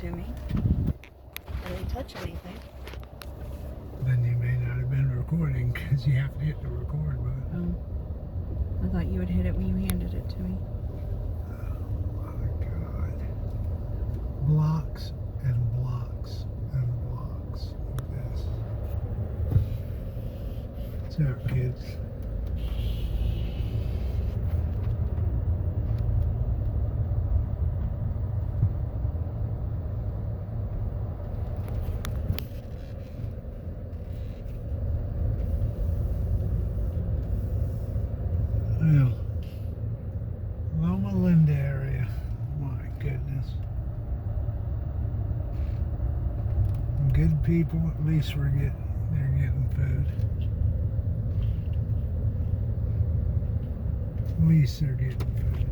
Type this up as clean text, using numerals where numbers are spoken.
to me. I didn't touch anything. Then you may not have been recording because you have to hit the record button. I thought you would hit it when you handed it to me. Oh my God. Blocks and blocks and blocks of this. What's up, kids? Well, Loma Linda area. My goodness. Good people, at least they're getting food. At least they're getting food.